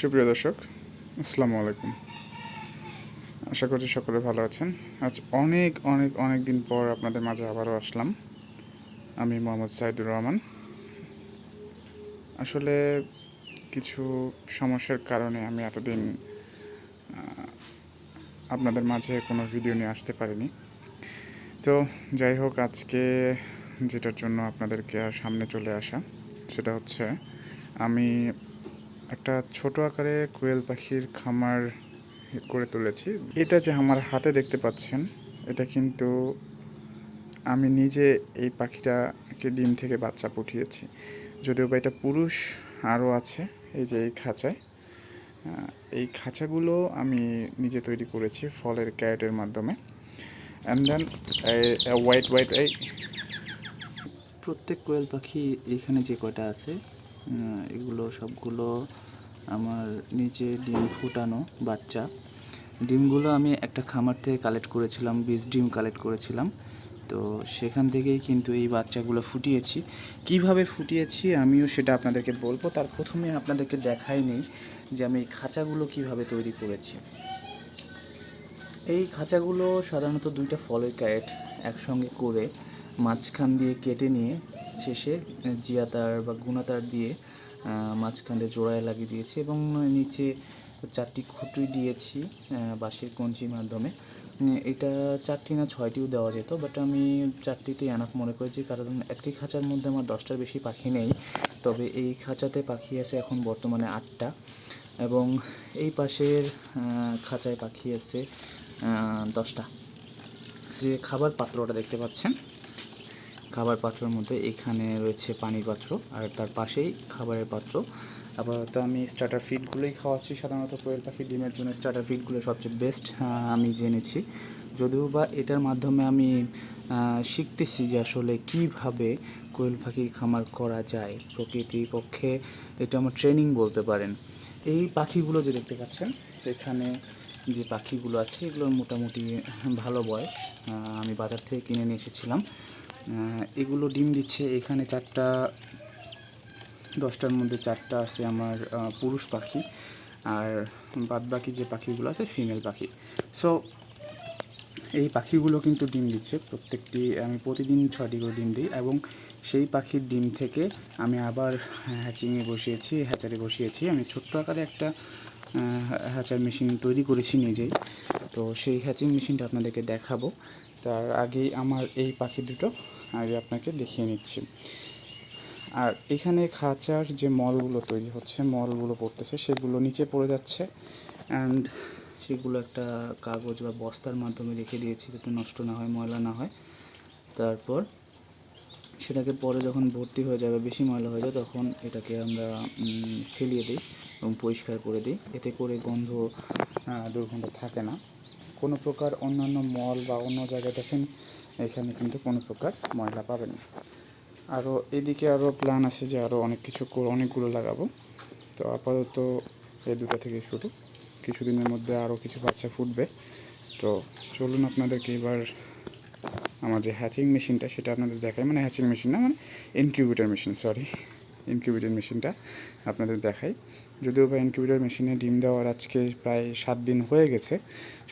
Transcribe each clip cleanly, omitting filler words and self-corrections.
সুপ্রিয় দর্শক, আসসালামু আলাইকুম। আশা করছি সকলে ভালো আছেন। আজ অনেক অনেক অনেক দিন পর আপনাদের মাঝে আবারও আসলাম। আমি মোহাম্মদ সাইদুর রহমান। আসলে কিছু সমস্যার কারণে আমি এতদিন আপনাদের মাঝে কোনো ভিডিও নিয়ে আসতে পারিনি। তো যাই হোক, আজকে যেটার জন্য আপনাদেরকে আর সামনে চলে আসা সেটা হচ্ছে আমি একটা ছোট আকারে কোয়েল পাখির খামার করে তুলেছি। এটা যে আমার হাতে দেখতে পাচ্ছেন, এটা কিন্তু আমি নিজে এই পাখিটাকে ডিম থেকে বাচ্চা ফুটিয়েছি। যদিও বা এটা পুরুষ আরও আছে, এই যে এই খাঁচায়। এই খাঁচাগুলো আমি নিজে তৈরি করেছি ফলের ক্যারেটের মাধ্যমে। অ্যান্ড দেন হোয়াইট এই প্রত্যেক কোয়েল পাখি এখানে যে কয়টা আছে এগুলো সবগুলো আমার নিজে ডিম ফুটানো বাচ্চা। ডিমগুলো আমি একটা খামার থেকে কালেক্ট করেছিলাম, 20 ডিম কালেক্ট করেছিলাম। তো সেখান থেকেই কিন্তু এই বাচ্চাগুলো ফুটিয়েছি। কিভাবে ফুটিয়েছি আমিও সেটা আপনাদেরকে বলবো। তার প্রথমে আপনাদেরকে দেখাই নেই যে আমি এই খাঁচাগুলো কিভাবে তৈরি করেছি। এই খাঁচাগুলো সাধারণত দুইটা ফলের ক্যারেট একসঙ্গে করে মাঝখান দিয়ে কেটে নিয়ে শেষে জিয়াতার বা গুণাতার দিয়ে মাঝখান দিয়ে জোড়ায় লাগিয়ে দিয়েছি এবং নিচে 4টি খুঁটি দিয়েছি বাঁশের কঞ্চির মাধ্যমে। এটা 4টি না 6টিও দেওয়া যেত, বাট আমি 4টিতেই এনাফ মনে করেছি, কারণ একটি খাঁচার মধ্যে আমার 10টার বেশি পাখি নেই। তবে এই খাঁচাতে পাখি আছে এখন বর্তমানে 8টা এবং এই পাশের খাঁচায় পাখি আছে 10টা। যে খাবার পাত্রটা দেখতে পাচ্ছেন, খাবার পাত্রের মধ্যে এখানে রয়েছে পানির পাত্র আর তার পাশেই খাবারের পাত্র। আপাতত আমি স্টার্টার ফিডগুলোই খাওয়াচ্ছি। সাধারণত কোয়েল পাখির ডিমের জন্য স্টার্টার ফিডগুলো সবচেয়ে বেস্ট আমি জেনেছি। যদিও বা এটার মাধ্যমে আমি শিখতেছি যে আসলে কীভাবে কোয়েল পাখির খামার করা যায় প্রকৃতির পক্ষে। এটা আমার ট্রেনিং বলতে পারেন। এই পাখিগুলো যে দেখতে পাচ্ছেন এখানে, যে পাখিগুলো আছে এগুলোর মোটামুটি ভালো বয়স। আমি বাজার থেকে কিনে নিয়ে এসেছিলাম। এগুলো ডিম দিচ্ছে। এখানে 4টা, 10টার মধ্যে 4টা আছে আমার পুরুষ পাখি, আর বাদবাকি যে পাখিগুলো আছে ফিমেল পাখি। সো এই পাখিগুলো কিন্তু ডিম দিচ্ছে প্রত্যেকটি। আমি প্রতিদিন 6টি করে ডিম দিই এবং সেই পাখির ডিম থেকে আমি আবার হ্যাচারি বসিয়েছি। আমি ছোট্ট আকারে একটা হ্যাচার মেশিন তৈরি করেছি নিজেই। তো সেই হ্যাচিং মেশিনটা আপনাদেরকে দেখাবো। তার আগেই আমার এই পাখি দুটো আগে আপনাকে দেখিয়ে নিচ্ছি। আর এখানে খাঁচার যে মলগুলো তৈরি হচ্ছে, মলগুলো পড়তেছে, সেগুলো নিচে পড়ে যাচ্ছে অ্যান্ড সেগুলো একটা কাগজ বা বস্তার মাধ্যমে রেখে দিয়েছি যাতে নষ্ট না হয়, ময়লা না হয়। তারপর সেটাকে পরে যখন ভর্তি হয়ে যাবে, বেশি ময়লা হয়ে যায়, তখন এটাকে আমরা ফেলিয়ে দিই এবং পরিষ্কার করে দিই। এতে করে দুর্গন্ধ থাকে না। কোনো প্রকার অন্যান্য মল বা অন্য জায়গায় দেখেন এখানে কিন্তু কোনো প্রকার ময়লা পাবেন না। আরও এদিকে আরও প্ল্যান আছে যে আরও অনেকগুলো লাগাবো। তো আপাতত এই দুটো থেকে শুরু। কিছুদিনের মধ্যে আরও কিছু বাচ্চা ফুটবে। তো চলুন আপনাদেরকে এবার আমার যে হ্যাচিং মেশিনটা সেটা আপনাদের দেখাই। মানে হ্যাচিং মেশিন না, মানে ইনকিউবেটর মেশিনটা আপনাদের দেখাই। যদিও বা ইনকিউবেটর মেশিনে ডিম দেওয়ার আজকে প্রায় 7 দিন হয়ে গেছে।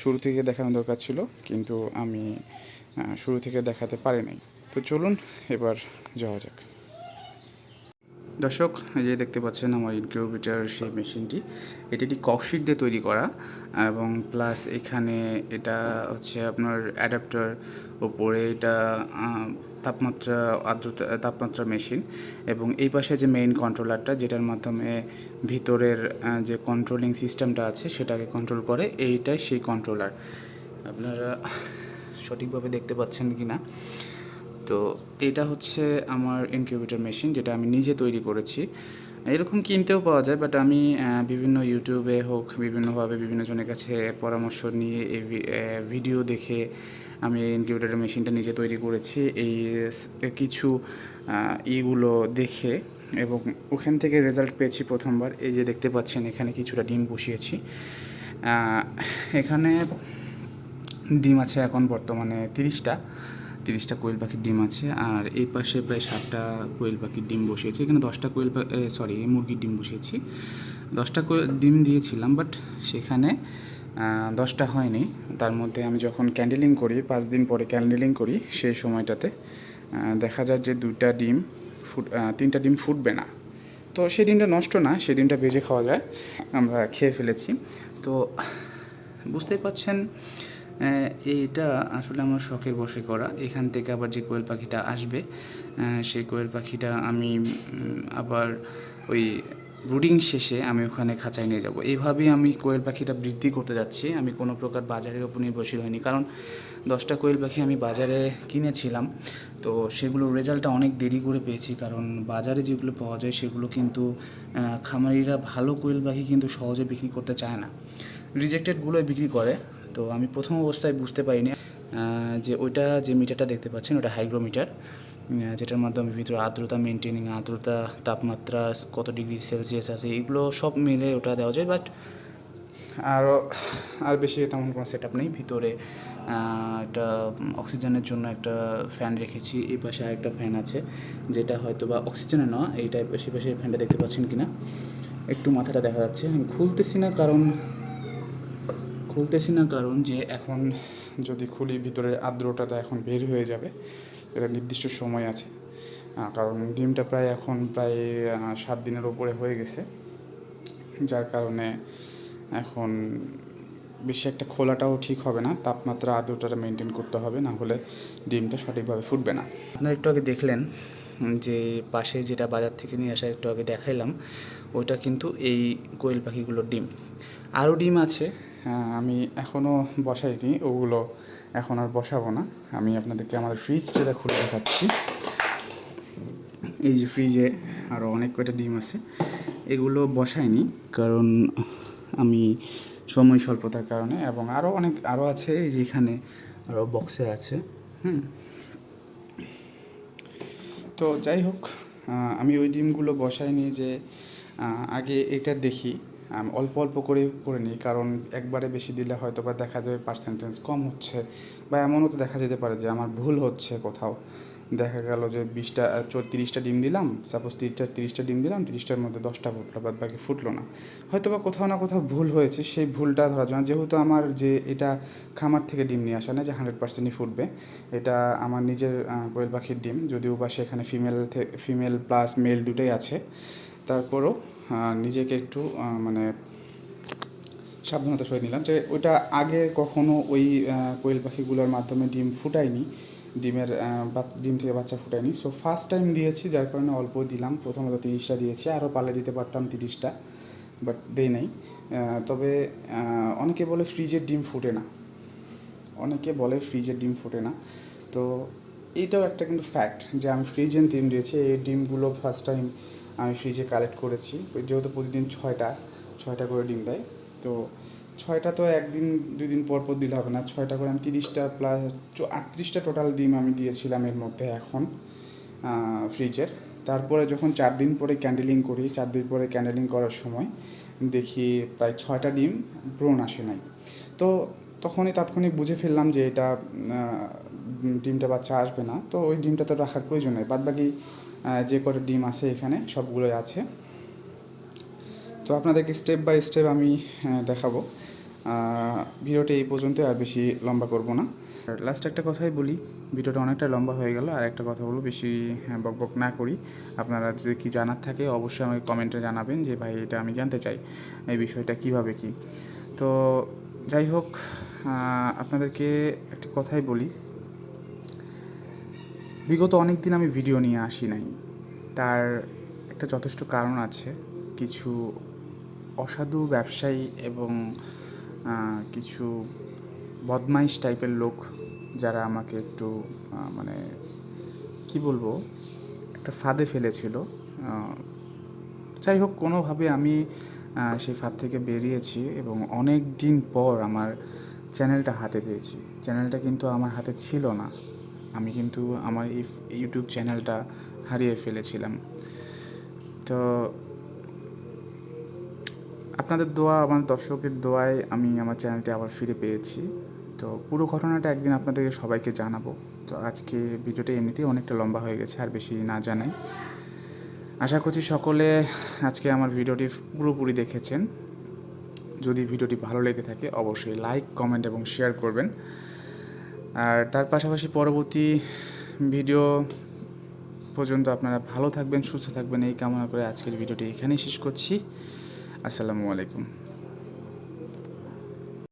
শুরু থেকে দেখানো দরকার ছিল, কিন্তু আমি শুরু থেকে দেখাতে পারি নাই। তো চলুন এবার যাওয়া যাক। দর্শক, এই যে দেখতে পাচ্ছেন আমার ইনকিউবেটর সেই মেশিনটি। এটি একটি ককশিট দিয়ে তৈরি করা এবং প্লাস এখানে এটা হচ্ছে আপনার অ্যাডাপ্টার, ওপরে এটা তাপমাত্রা মেশিন এবং এই পাশে যে মেইন কন্ট্রোলারটা, যেটার মাধ্যমে ভিতরের যে কন্ট্রোলিং সিস্টেমটা আছে সেটাকে কন্ট্রোল করে, এইটাই সেই কন্ট্রোলার। আপনারা সঠিকভাবে দেখতে পাচ্ছেন কি না। তো এটা হচ্ছে আমার ইনকিউবেটর মেশিন, যেটা আমি নিজে তৈরি করেছি। এরকম কিনতেও পাওয়া যায়, বাট আমি বিভিন্ন ইউটিউবে হোক, বিভিন্নভাবে বিভিন্ন জনের কাছে পরামর্শ নিয়ে এই ভিডিও দেখে আমি এই ইনকিউবেটর মেশিনটা নিজে তৈরি করেছি। এই কিছু ইগুলো দেখে এবং ওখান থেকে রেজাল্ট পেয়েছি প্রথমবার। এই যে দেখতে পাচ্ছেন এখানে কিছুটা ডিম বসিয়েছি। এখানে ডিম আছে এখন বর্তমানে 30টা কোয়েল পাখির ডিম আছে। আর এই পাশে প্রায় 7টা কোয়েল পাখির ডিম বসিয়েছি। এখানে 10টা মুরগির ডিম বসিয়েছি। 10টা ডিম দিয়েছিলাম, বাট সেখানে 10টা হয়নি। তার মধ্যে আমি যখন ক্যান্ডেলিং করি, 5 দিন পরে ক্যান্ডেলিং করি, সেই সময়টাতে দেখা যায় যে 3টা ডিম ফুটবে না। তো সেই ডিমটা নষ্ট না, সেই ডিমটা ভেজে খাওয়া যায়, আমরা খেয়ে ফেলেছি। তো বুঝতেই পারছেন, এইটা আসলে আমার শখের বশে করা। এখান থেকে আবার যে কোয়েল পাখিটা আসবে, সেই কোয়েল পাখিটা আমি আবার ওই ব্রুডিং শেষে আমি ওখানে খাঁচায় নিয়ে যাব। এইভাবেই আমি কোয়েল পাখিটা বৃদ্ধি করতে যাচ্ছি। আমি কোনো প্রকার বাজারের ওপর নির্ভরশীল হয়নি, কারণ 10টা কোয়েল পাখি আমি বাজারে কিনেছিলাম, তো সেগুলোর রেজাল্টটা অনেক দেরি করে পেয়েছি। কারণ বাজারে যেগুলো পাওয়া যায় সেগুলো কিন্তু খামারিরা ভালো কোয়েল পাখি কিন্তু সহজে বিক্রি করতে চায় না, রিজেক্টেডগুলোই বিক্রি করে। তো আমি প্রথম অবস্থায় বুঝতে পারিনি যে ওইটা যে মিটারটা দেখতে পাচ্ছেন ওটা হাইগ্রোমিটার, যেটার মাধ্যমে ভিতরে আর্দ্রতা মেনটেনিং, আর্দ্রতা, তাপমাত্রা কত ডিগ্রি সেলসিয়াস আছে, এগুলো সব মিলে ওটা দেওয়া যায়। বাট আর বেশি তেমন কোনো সেট আপ নেই। ভিতরে একটা অক্সিজেনের জন্য একটা ফ্যান রেখেছি, এই পাশে আরেকটা ফ্যান আছে, যেটা হয়তো বা অক্সিজেনে নয়। এই টাইপ সে পাশে ফ্যানটা দেখতে পাচ্ছেন কি না, একটু মাথাটা দেখা যাচ্ছে। আমি খুলতেছি না কারণ যে এখন যদি খুলি ভিতরে আর্দ্রতাটা এখন বের হয়ে যাবে, এটা নির্দিষ্ট সময় আছে। কারণ ডিমটা এখন প্রায় 7 দিনের উপরে হয়ে গেছে, যার কারণে এখন বেশি একটা খোলাটাও ঠিক হবে না, তাপমাত্রা আর্দ্রতাটা মেনটেন করতে হবে, না হলে ডিমটা সঠিকভাবে ফুটবে না। আপনারা একটু আগে দেখলেন যে পাশে যেটা বাজার থেকে নিয়ে আসা একটু আগে দেখাইলাম, ওইটা কিন্তু এই কোয়েল পাখিগুলোর ডিম। আরও ডিম আছে, আমি এখনও বসাইনি, ওগুলো এখন আর বসাবো না। আমি আপনাদেরকে আমাদের ফ্রিজ যেটা খুলে দেখাচ্ছি। এই যে ফ্রিজে আরও অনেক কয়টা ডিম আছে, এগুলো বসাইনি কারণ আমি সময় স্বল্পতার কারণে, এবং আরও আছে এই যে এখানে আরও বক্সে আছে। তো যাই হোক, আমি ওই ডিমগুলো বসাইনি যে আগে এটা দেখি, অল্প অল্প করে নিই, কারণ একবারে বেশি দিলে হয়তো বা দেখা যাবে পার্সেন্টেজ কম হচ্ছে, বা এমনও তো দেখা যেতে পারে যে আমার ভুল হচ্ছে কোথাও। দেখা গেল যে 30টা ডিম দিলাম, সাপোজ 30টা ডিম দিলাম, 30টার মধ্যে 10টা ফুটলো, বাদ বাকি ফুটলো না। হয়তো বা কোথাও না কোথাও ভুল হয়েছে, সেই ভুলটা ধরার জন্য, যেহেতু আমার যে এটা খামার থেকে ডিম নিয়ে আসা না যে 100%ই ফুটবে, এটা আমার নিজের কোয়েল পাখির ডিম, যদিও বা সেখানে ফিমেল প্লাস মেল দুটোই আছে, তারপরও নিজেকে একটু মানে সাবধানতা সহিত নিলাম যে ওইটা আগে কখনো ওই কোয়েল পাখিগুলোর মাধ্যমে ডিম ফুটাইনি, ডিম থেকে বাচ্চা ফুটাইনি। সো ফার্স্ট টাইম দিয়েছি, যার কারণে অল্প দিলাম। প্রথমত 30টা দিয়েছি, আরও পালে দিতে পারতাম 30টা, বাট দেই নাই। তবে অনেকে বলে ফ্রিজের ডিম ফুটে না, তো এইটাও একটা কিন্তু ফ্যাক্ট যে আমি ফ্রিজের ডিম দিয়েছি। এই ডিমগুলো ফার্স্ট টাইম আমি ফ্রিজে কালেক্ট করেছি, যেহেতু প্রতিদিন 6টা করে ডিম দেয়। তো 6টা তো 1-2 দিন পর দিলে হবে না, 6টা করে আমি 30টা প্লাস 38টা টোটাল ডিম আমি দিয়েছিলাম এর মধ্যে এখন ফ্রিজের। তারপরে যখন 4 দিন পরে ক্যান্ডেলিং করি, 4 দিন পরে ক্যান্ডেলিং করার সময় দেখি প্রায় 6টা ডিম ব্রণ আসে নাই। তো তখনই তাৎক্ষণিক বুঝে ফেললাম যে এটা ডিমটা বাচ্চা আসবে না, তো ওই ডিমটা তো রাখার প্রয়োজন নেই। বাদবাকি যে কটা ডিম আছে এখানে সবগুলোই আছে। তো আপনাদেরকে স্টেপ বাই স্টেপ আমি দেখাবো। ভিডিওটা এই পর্যন্ত, আর বেশি লম্বা করব না। লাস্ট একটা কথাই বলি, ভিডিওটা অনেকটা লম্বা হয়ে গেল, আর একটা কথা বলবো, বেশি বকবক না করি। আপনারা যদি কি জানার থাকে অবশ্যই আমাকে কমেন্টে জানাবেন যে ভাই এটা আমি জানতে চাই এই বিষয়টা কীভাবে কী। তো যাই হোক, আপনাদেরকে একটা কথাই বলি, বিগত অনেক দিন আমি ভিডিও নিয়ে আসি নাই, তার একটা যথেষ্ট কারণ আছে। কিছু অসাধু ব্যবসায়ী এবং কিছু বদমাইশ টাইপের লোক, যারা আমাকে একটু মানে কি বলবো, একটা ফাঁদে ফেলেছিল। যাই হোক, কোনোভাবে আমি সেই ফাঁদ থেকে বেরিয়েছি, এবং অনেক দিন পর আমার চ্যানেলটা হাতে পেয়েছি। চ্যানেলটা কিন্তু আমার হাতে ছিল না, আমি কিন্তু আমার এই ইউটিউব চ্যানেলটা হারিয়ে ফেলেছিলাম। তো আপনাদের দোয়া, আমার দর্শকের দোয়ায় আমি আমার চ্যানেলটি আবার ফিরে পেয়েছি। তো পুরো ঘটনাটা একদিন আপনাদেরকে সবাইকে জানাবো। তো আজকে ভিডিওটা এমনিতেই অনেকটা লম্বা হয়ে গেছে, আর বেশি না জানাই। আশা করছি সকলে আজকে আমার ভিডিওটি পুরোপুরি দেখেছেন। যদি ভিডিওটি ভালো লেগে থাকে অবশ্যই লাইক, কমেন্ট এবং শেয়ার করবেন। আর তার পাশাপাশি পরবর্তী ভিডিও পর্যন্ত আপনারা ভালো থাকবেন, সুস্থ থাকবেন এই কামনা করে আজকের ভিডিওটি এখানেই শেষ করছি। আসসালামু আলাইকুম।